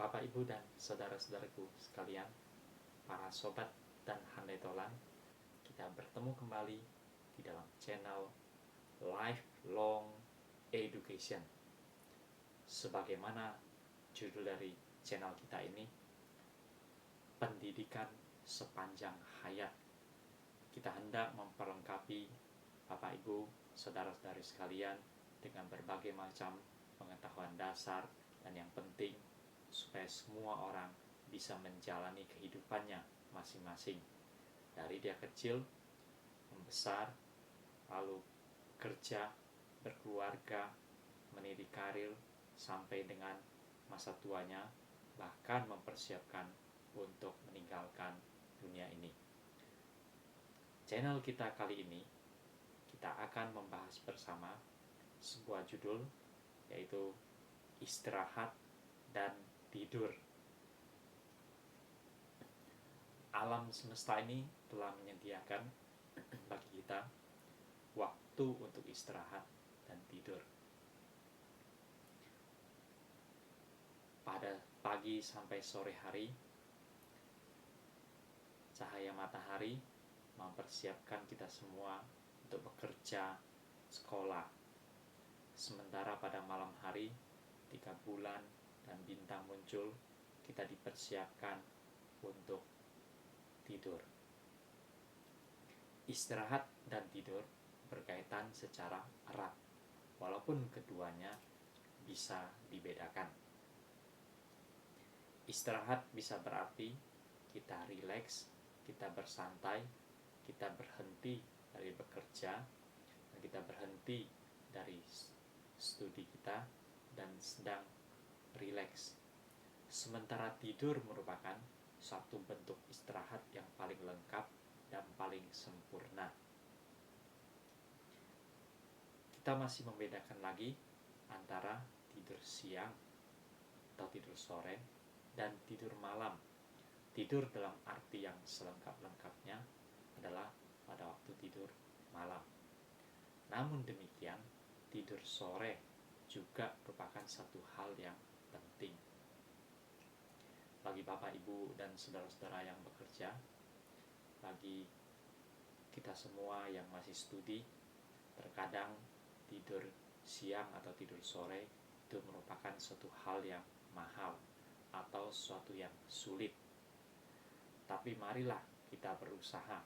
Bapak, Ibu, dan saudara-saudaraku sekalian, para sobat dan handai tolan, kita bertemu kembali di dalam channel Lifelong Education. Sebagaimana judul dari channel kita ini, pendidikan sepanjang hayat. Kita hendak memperlengkapi Bapak, Ibu, saudara-saudari sekalian dengan berbagai macam pengetahuan dasar dan yang penting supaya semua orang bisa menjalani kehidupannya masing-masing, dari dia kecil, membesar, lalu kerja, berkeluarga, meniti karir, sampai dengan masa tuanya, bahkan mempersiapkan untuk meninggalkan dunia ini. Channel kita kali ini, kita akan membahas bersama sebuah judul, yaitu istirahat dan tidur. Alam semesta ini telah menyediakan bagi kita waktu untuk istirahat dan tidur. Pada pagi sampai sore hari, cahaya matahari mempersiapkan kita semua untuk bekerja, sekolah. Sementara pada malam hari, ketika bulan dan bintang muncul, kita dipersiapkan untuk tidur. Istirahat dan tidur berkaitan secara erat, walaupun keduanya bisa dibedakan. Istirahat bisa berarti kita rileks, kita bersantai, kita berhenti dari bekerja, dan kita berhenti dari studi kita dan sedang rileks. Sementara tidur merupakan satu bentuk istirahat yang paling lengkap dan paling sempurna. Kita masih membedakan lagi antara tidur siang atau tidur sore dan tidur malam. Tidur dalam arti yang selengkap-lengkapnya adalah pada waktu tidur malam. Namun demikian, tidur sore juga merupakan satu hal yang penting. Bagi Bapak, Ibu, dan saudara-saudara yang bekerja, bagi kita semua yang masih studi, terkadang tidur siang atau tidur sore itu merupakan suatu hal yang mahal atau sesuatu yang sulit. Tapi marilah kita berusaha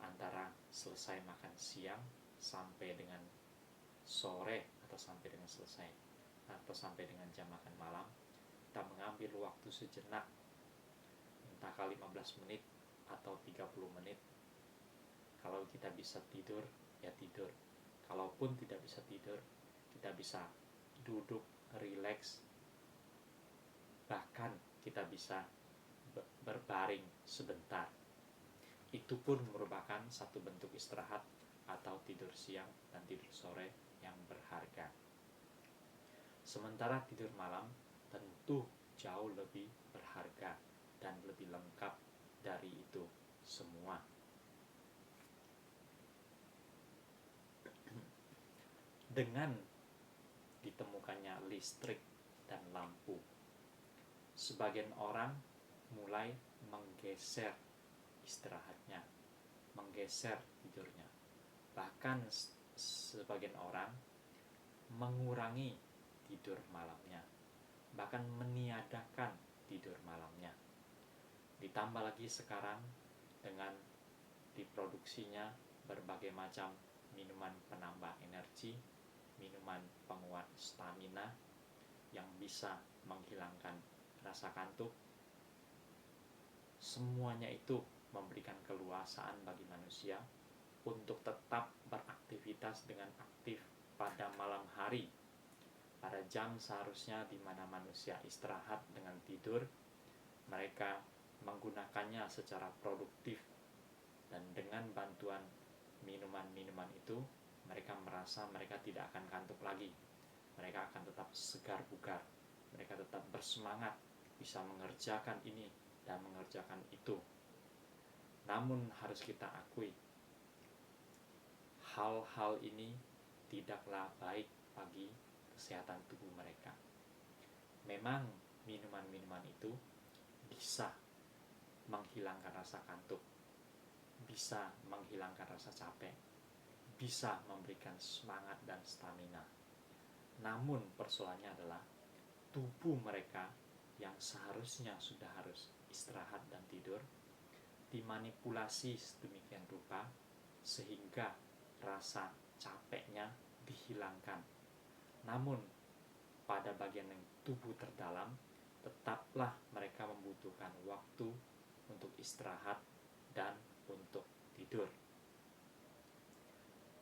antara selesai makan siang sampai dengan sore atau sampai dengan selesai atau sampai dengan jam makan malam, kita mengambil waktu sejenak, entah 15 menit atau 30 menit. Kalau kita bisa tidur, ya tidur. Kalaupun tidak bisa tidur, kita bisa duduk rileks, bahkan kita bisa berbaring sebentar. Itu pun merupakan satu bentuk istirahat atau tidur siang dan tidur sore yang berharga. Sementara tidur malam tentu jauh lebih berharga dan lebih lengkap dari itu semua. Dengan ditemukannya listrik dan lampu, sebagian orang mulai menggeser istirahatnya, menggeser tidurnya. Bahkan sebagian orang mengurangi tidur malamnya, bahkan meniadakan tidur malamnya. Ditambah lagi sekarang dengan diproduksinya berbagai macam minuman penambah energi, minuman penguat stamina yang bisa menghilangkan rasa kantuk. Semuanya itu memberikan keluasaan bagi manusia untuk tetap beraktivitas dengan aktif pada malam hari, pada jam seharusnya di mana manusia istirahat dengan tidur. Mereka menggunakannya secara produktif, dan dengan bantuan minuman-minuman itu mereka merasa mereka tidak akan kantuk lagi. Mereka akan tetap segar bugar, mereka tetap bersemangat bisa mengerjakan ini dan mengerjakan itu. Namun harus kita akui, hal-hal ini tidaklah baik bagi kesehatan tubuh mereka. Memang minuman-minuman itu bisa menghilangkan rasa kantuk, bisa menghilangkan rasa capek, bisa memberikan semangat dan stamina. Namun persoalannya adalah tubuh mereka yang seharusnya sudah harus istirahat dan tidur dimanipulasi sedemikian rupa sehingga rasa capeknya dihilangkan. Namun pada bagian yang tubuh terdalam tetaplah mereka membutuhkan waktu untuk istirahat dan untuk tidur.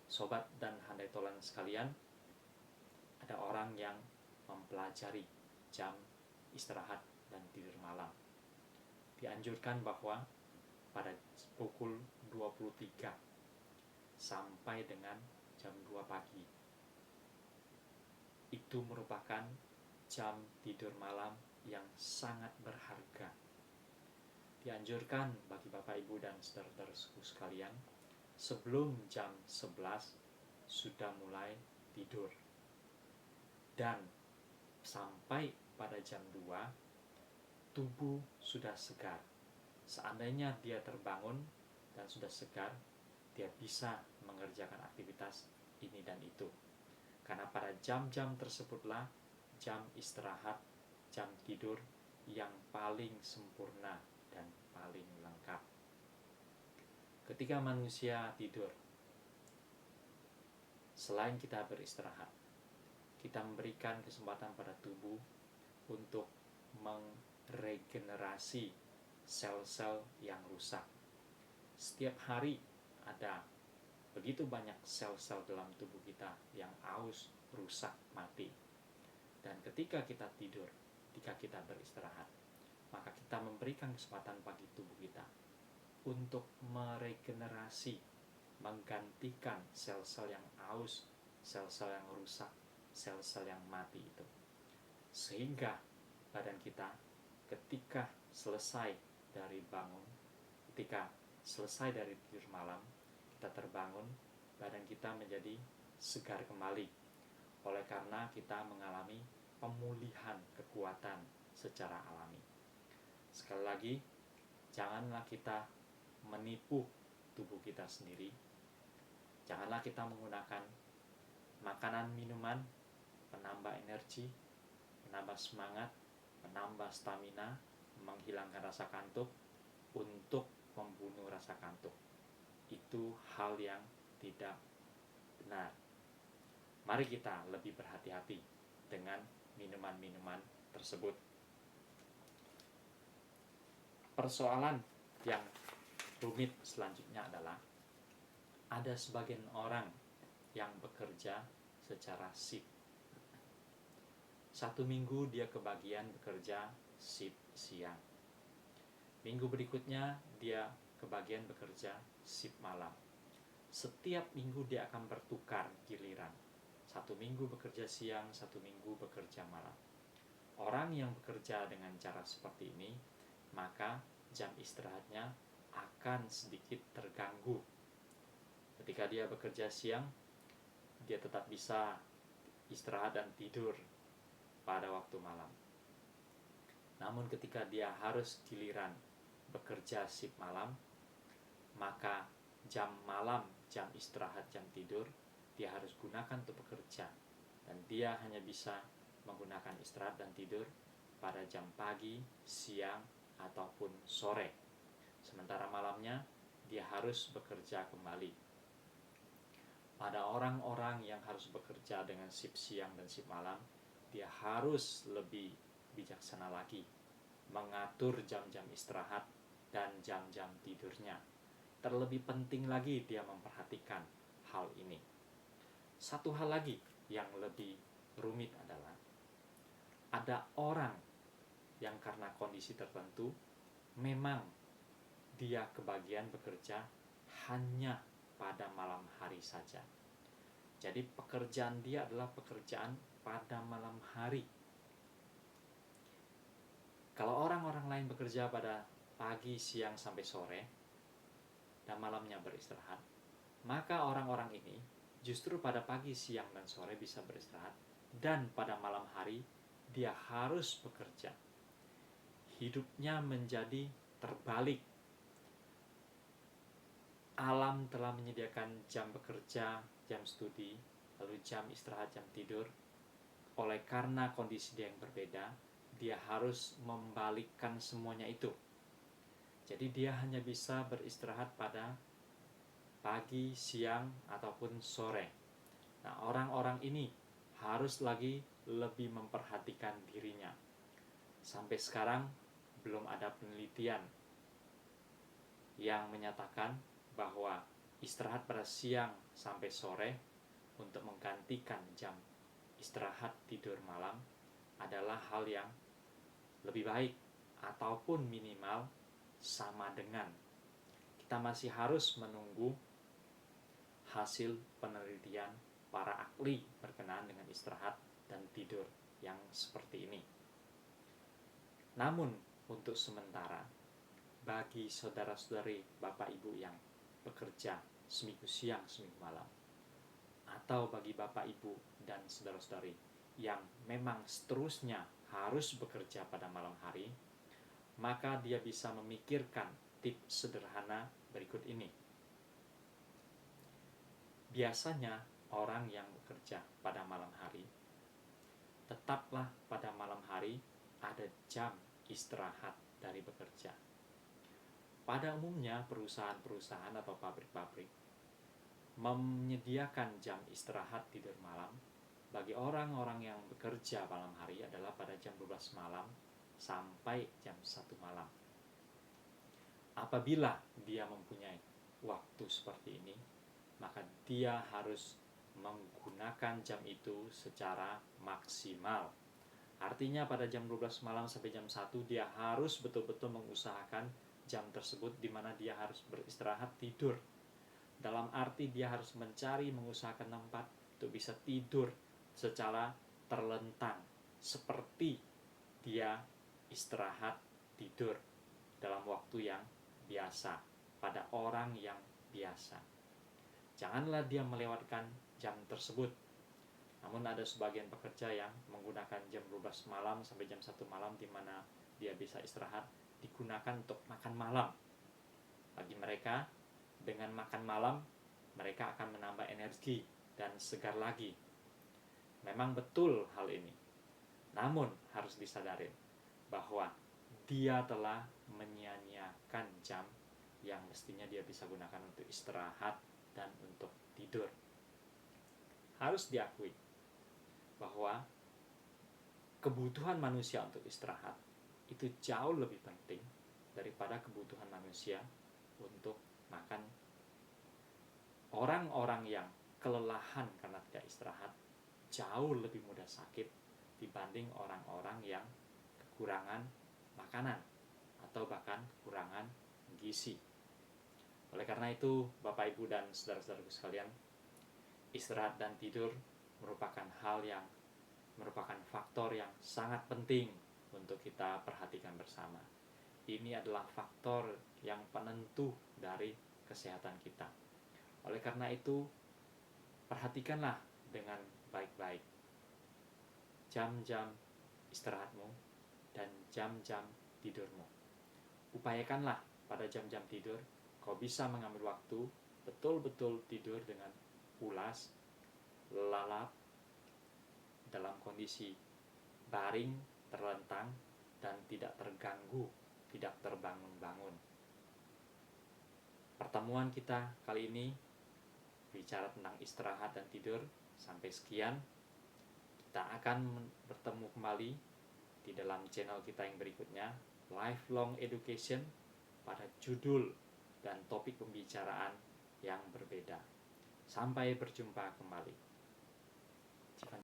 Sobat dan handai tolan sekalian, ada orang yang mempelajari jam istirahat dan tidur malam. Dianjurkan bahwa pada pukul 23 sampai dengan jam 2 pagi itu merupakan jam tidur malam yang sangat berharga. Dianjurkan bagi Bapak Ibu dan saudara-saudaraku sekalian, sebelum jam 11 sudah mulai tidur. Dan sampai pada jam 2 tubuh sudah segar. Seandainya dia terbangun dan sudah segar, dia bisa mengerjakan aktivitas ini dan itu. Karena pada jam-jam tersebutlah jam istirahat, jam tidur yang paling sempurna dan paling lengkap. Ketika manusia tidur, selain kita beristirahat, kita memberikan kesempatan pada tubuh untuk meregenerasi sel-sel yang rusak. Setiap hari ada begitu banyak sel-sel dalam tubuh kita yang aus, rusak, mati. Dan ketika kita tidur, ketika kita beristirahat, maka kita memberikan kesempatan bagi tubuh kita untuk meregenerasi, menggantikan sel-sel yang aus, sel-sel yang rusak, sel-sel yang mati itu. Sehingga badan kita ketika selesai dari bangun, ketika selesai dari tidur malam, kita terbangun, badan kita menjadi segar kembali. Oleh karena kita mengalami pemulihan kekuatan secara alami. Sekali lagi, janganlah kita menipu tubuh kita sendiri. Janganlah kita menggunakan makanan, minuman, penambah energi, menambah semangat, menambah stamina, menghilangkan rasa kantuk untuk membunuh rasa kantuk. Itu hal yang tidak benar. Mari kita lebih berhati-hati dengan minuman-minuman tersebut. Persoalan yang rumit selanjutnya adalah ada sebagian orang yang bekerja secara shift. Satu minggu dia kebagian bekerja shift siang. Minggu berikutnya dia kebagian bekerja shift malam. Setiap minggu dia akan bertukar giliran. Satu minggu bekerja siang, satu minggu bekerja malam. Orang yang bekerja dengan cara seperti ini, maka jam istirahatnya akan sedikit terganggu. Ketika dia bekerja siang, dia tetap bisa istirahat dan tidur pada waktu malam. Namun ketika dia harus giliran bekerja shift malam, maka jam malam, jam istirahat, jam tidur dia harus gunakan untuk bekerja, dan dia hanya bisa menggunakan istirahat dan tidur pada jam pagi, siang, ataupun sore. Sementara malamnya dia harus bekerja kembali. Pada orang-orang yang harus bekerja dengan shift siang dan shift malam, dia harus lebih bijaksana lagi mengatur jam-jam istirahat dan jam-jam tidurnya. Terlebih penting lagi dia memperhatikan hal ini. Satu hal lagi yang lebih rumit adalah ada orang yang karena kondisi tertentu memang dia kebagian bekerja hanya pada malam hari saja. Jadi pekerjaan dia adalah pekerjaan pada malam hari. Kalau orang-orang lain bekerja pada pagi, siang, sampai sore dan malamnya beristirahat, maka orang-orang ini justru pada pagi, siang, dan sore bisa beristirahat, dan pada malam hari dia harus bekerja. hidupnya menjadi terbalik. Alam telah menyediakan jam bekerja, jam studi, lalu jam istirahat, jam tidur. Oleh karena kondisi dia yang berbeda, dia harus membalikkan semuanya itu. Jadi dia hanya bisa beristirahat pada pagi, siang, ataupun sore. Nah, orang-orang ini harus lagi lebih memperhatikan dirinya. Sampai sekarang belum ada penelitian yang menyatakan bahwa istirahat pada siang sampai sore untuk menggantikan jam istirahat tidur malam adalah hal yang lebih baik ataupun minimal sama dengan. Kita masih harus menunggu hasil penelitian para ahli berkenaan dengan istirahat dan tidur yang seperti ini. Namun untuk sementara, bagi saudara-saudari Bapak Ibu yang bekerja seminggu siang seminggu malam, atau bagi Bapak Ibu dan saudara-saudari yang memang seterusnya harus bekerja pada malam hari, maka dia bisa memikirkan tips sederhana berikut ini. Biasanya orang yang bekerja pada malam hari, tetaplah pada malam hari ada jam istirahat dari bekerja. Pada umumnya perusahaan-perusahaan atau pabrik-pabrik menyediakan jam istirahat tidur malam bagi orang-orang yang bekerja malam hari adalah pada jam 12 malam sampai jam 1 malam. Apabila dia mempunyai waktu seperti ini, maka dia harus menggunakan jam itu secara maksimal. Artinya pada jam 12 malam sampai jam 1 dia harus betul-betul mengusahakan jam tersebut di mana dia harus beristirahat tidur. Dalam arti dia harus mengusahakan tempat untuk bisa tidur secara terlentang seperti dia istirahat tidur dalam waktu yang biasa pada orang yang biasa. Janganlah dia melewatkan jam tersebut. Namun ada sebagian pekerja yang menggunakan jam 12 malam sampai jam 1 malam di mana dia bisa istirahat digunakan untuk makan malam. Bagi mereka, dengan makan malam mereka akan menambah energi dan segar lagi. Memang betul hal ini. Namun harus disadari bahwa dia telah menyia-nyiakan jam yang mestinya dia bisa gunakan untuk istirahat dan untuk tidur. Harus diakui bahwa kebutuhan manusia untuk istirahat itu jauh lebih penting daripada kebutuhan manusia untuk makan. Orang-orang yang kelelahan karena tidak istirahat jauh lebih mudah sakit dibanding orang-orang yang kekurangan makanan atau bahkan kekurangan gizi. Oleh karena itu, Bapak Ibu dan saudara-saudaraku sekalian, istirahat dan tidur merupakan faktor yang sangat penting untuk kita perhatikan bersama. Ini adalah faktor yang penentu dari kesehatan kita. Oleh karena itu, perhatikanlah dengan baik-baik jam-jam istirahatmu dan jam-jam tidurmu. Upayakanlah pada jam-jam tidur kau bisa mengambil waktu betul-betul tidur dengan pulas, lalap, dalam kondisi baring, terlentang, dan tidak terganggu, tidak terbangun-bangun. Pertemuan kita kali ini bicara tentang istirahat dan tidur. Sampai sekian. Kita akan bertemu kembali di dalam channel kita yang berikutnya, Lifelong Education, pada judul dan topik pembicaraan yang berbeda. Sampai berjumpa kembali.